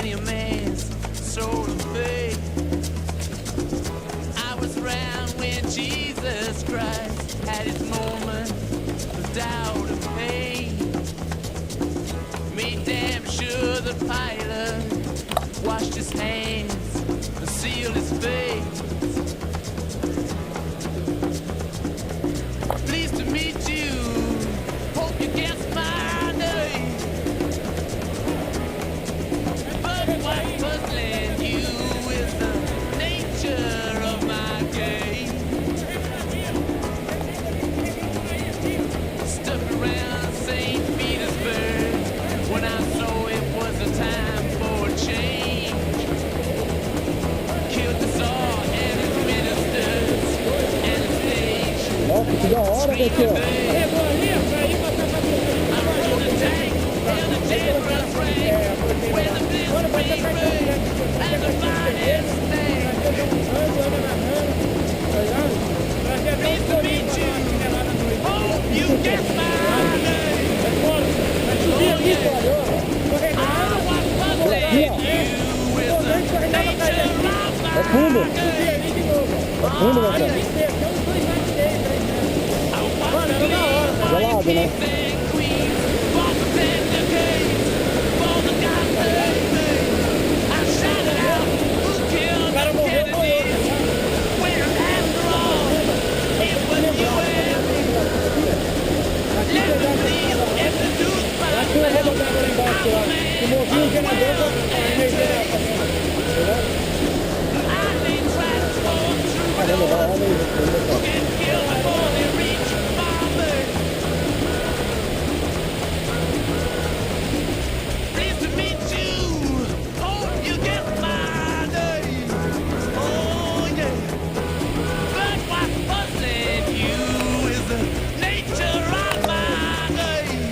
many a man's soul of faith. I was around when Jesus Christ had his moment of doubt and pain. Made damn sure the pilot washed his hands and sealed his face. Pleased to meet you. Hope you guess my name. But what's puzzling you is the nature of my game. Stuck around St. Petersburg when I saw it was a time for a change. Killed the Tsar and his ministers and the stage. Nossa, que da hora, né, aqui, ó. É fundo. É fundo, Marcelo. Gelado, né? O movinho que não deu Nature of my day.